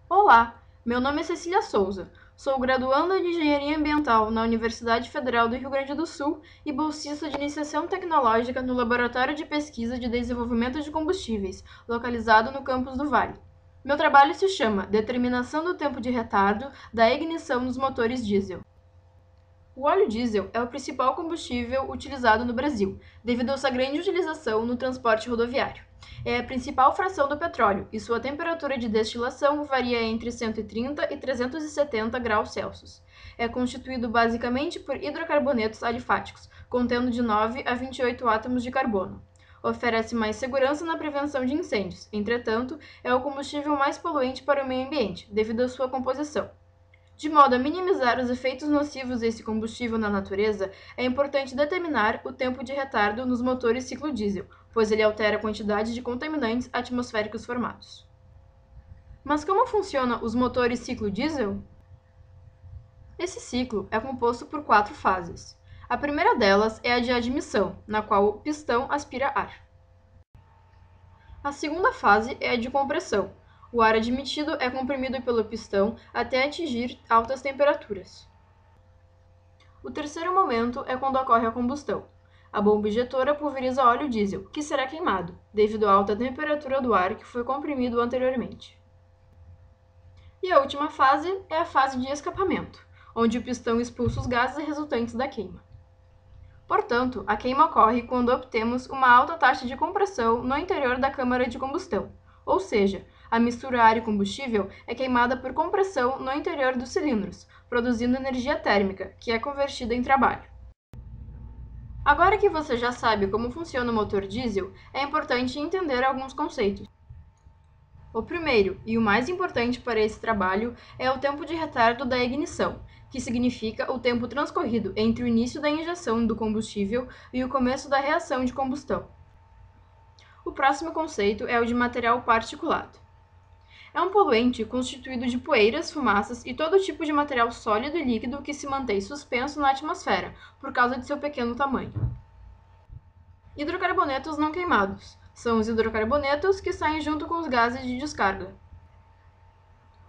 Olá, meu nome é Cecília Souza. Sou graduanda de Engenharia Ambiental na Universidade Federal do Rio Grande do Sul e bolsista de iniciação tecnológica no Laboratório de Pesquisa de Desenvolvimento de Combustíveis, localizado no campus do Vale. Meu trabalho se chama Determinação do tempo de retardo da ignição nos motores diesel. O óleo diesel é o principal combustível utilizado no Brasil, devido à sua grande utilização no transporte rodoviário. É a principal fração do petróleo e sua temperatura de destilação varia entre 130 e 370 graus Celsius. É constituído basicamente por hidrocarbonetos alifáticos, contendo de 9 a 28 átomos de carbono. Oferece mais segurança na prevenção de incêndios, entretanto, é o combustível mais poluente para o meio ambiente, devido à sua composição. De modo a minimizar os efeitos nocivos desse combustível na natureza, é importante determinar o tempo de retardo nos motores ciclo diesel, pois ele altera a quantidade de contaminantes atmosféricos formados. Mas como funcionam os motores ciclo diesel? Esse ciclo é composto por 4 fases. A primeira delas é a de admissão, na qual o pistão aspira ar. A segunda fase é a de compressão. O ar admitido é comprimido pelo pistão até atingir altas temperaturas. O terceiro momento é quando ocorre a combustão. A bomba injetora pulveriza óleo diesel, que será queimado, devido à alta temperatura do ar que foi comprimido anteriormente. E a última fase é a fase de escapamento, onde o pistão expulsa os gases resultantes da queima. Portanto, a queima ocorre quando obtemos uma alta taxa de compressão no interior da câmara de combustão, ou seja, a mistura ar e combustível é queimada por compressão no interior dos cilindros, produzindo energia térmica, que é convertida em trabalho. Agora que você já sabe como funciona o motor diesel, é importante entender alguns conceitos. O primeiro, e o mais importante para esse trabalho, é o tempo de retardo da ignição, que significa o tempo transcorrido entre o início da injeção do combustível e o começo da reação de combustão. O próximo conceito é o de material particulado. É um poluente constituído de poeiras, fumaças e todo tipo de material sólido e líquido que se mantém suspenso na atmosfera, por causa de seu pequeno tamanho. Hidrocarbonetos não queimados. São os hidrocarbonetos que saem junto com os gases de descarga.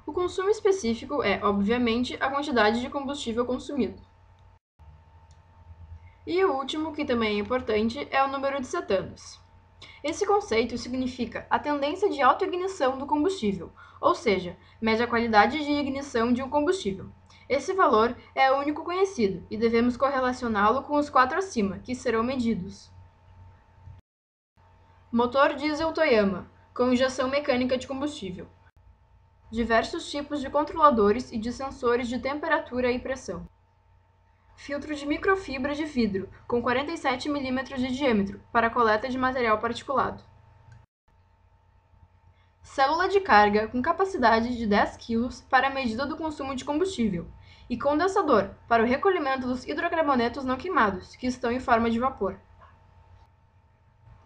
O consumo específico é, obviamente, a quantidade de combustível consumido. E o último, que também é importante, é o número de cetanos. Esse conceito significa a tendência de autoignição do combustível, ou seja, mede a qualidade de ignição de um combustível. Esse valor é o único conhecido e devemos correlacioná-lo com os 4 acima, que serão medidos. Motor diesel Toyama, com injeção mecânica de combustível. Diversos tipos de controladores e de sensores de temperatura e pressão. Filtro de microfibra de vidro, com 47 mm de diâmetro, para coleta de material particulado. Célula de carga com capacidade de 10 kg para a medida do consumo de combustível. E condensador, para o recolhimento dos hidrocarbonetos não queimados, que estão em forma de vapor.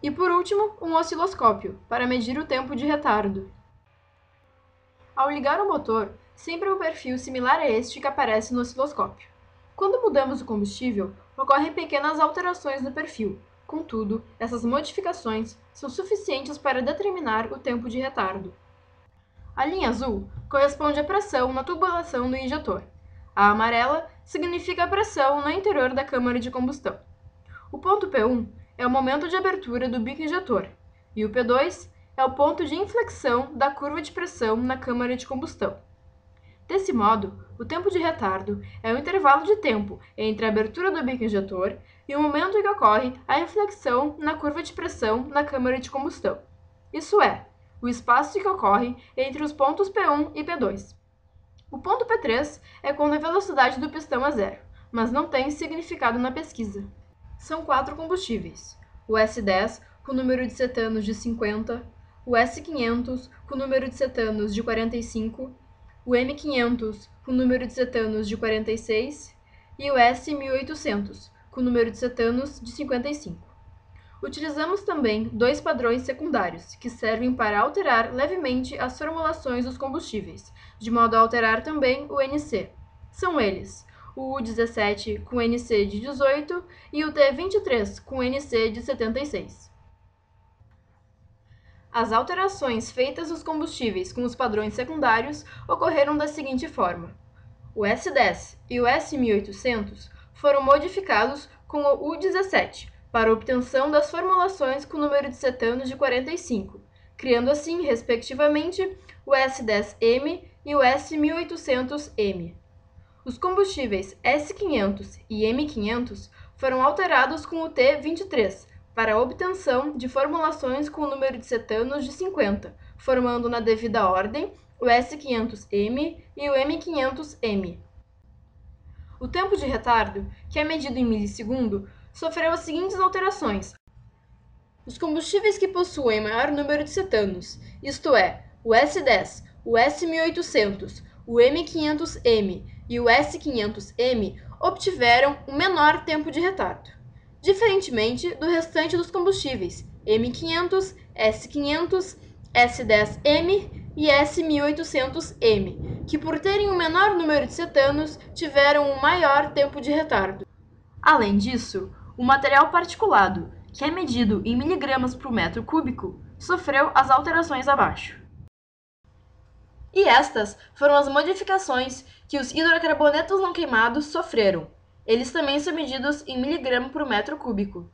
E por último, um osciloscópio, para medir o tempo de retardo. Ao ligar o motor, sempre um perfil similar a este que aparece no osciloscópio. Quando mudamos o combustível, ocorrem pequenas alterações no perfil. Contudo, essas modificações são suficientes para determinar o tempo de retardo. A linha azul corresponde à pressão na tubulação do injetor. A amarela significa a pressão no interior da câmara de combustão. O ponto P1 é o momento de abertura do bico injetor, e o P2 é o ponto de inflexão da curva de pressão na câmara de combustão. Desse modo, o tempo de retardo é o intervalo de tempo entre a abertura do bico injetor e o momento em que ocorre a inflexão na curva de pressão na câmara de combustão. Isso é, o espaço que ocorre entre os pontos P1 e P2. O ponto P3 é quando a velocidade do pistão é zero, mas não tem significado na pesquisa. São 4 combustíveis: o S10 com número de cetanos de 50, o S500 com número de cetanos de 45, o M500 com número de cetanos de 46 e o S1800 com número de cetanos de 55. Utilizamos também 2 padrões secundários, que servem para alterar levemente as formulações dos combustíveis, de modo a alterar também o NC. São eles o U17 com NC de 18 e o T23 com NC de 76. As alterações feitas nos combustíveis com os padrões secundários ocorreram da seguinte forma: o S10 e o S1800 foram modificados com o U17 para obtenção das formulações com número de cetanos de 45, criando assim, respectivamente, o S10M e o S1800M. Os combustíveis S500 e M500 foram alterados com o T23 para a obtenção de formulações com o número de cetanos de 50, formando na devida ordem o S500M e o M500M. O tempo de retardo, que é medido em milissegundo, sofreu as seguintes alterações. Os combustíveis que possuem maior número de cetanos, isto é, o S10, o S1800, o M500M e o S500M, obtiveram um menor tempo de retardo, diferentemente do restante dos combustíveis M500, S500, S10M e S1800M, que por terem um menor número de cetanos, tiveram um maior tempo de retardo. Além disso, o material particulado, que é medido em miligramas por metro cúbico, sofreu as alterações abaixo. E estas foram as modificações que os hidrocarbonetos não queimados sofreram. Eles também são medidos em miligrama por metro cúbico.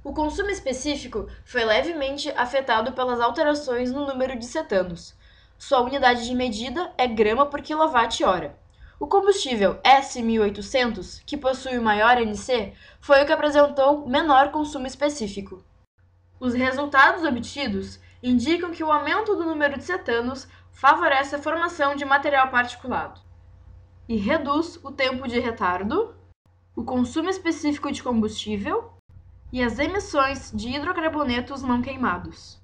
O consumo específico foi levemente afetado pelas alterações no número de cetanos. Sua unidade de medida é grama por quilowatt-hora. O combustível S1800, que possui o maior NC, foi o que apresentou menor consumo específico. Os resultados obtidos indicam que o aumento do número de cetanos favorece a formação de material particulado e reduz o tempo de retardo, o consumo específico de combustível e as emissões de hidrocarbonetos não queimados.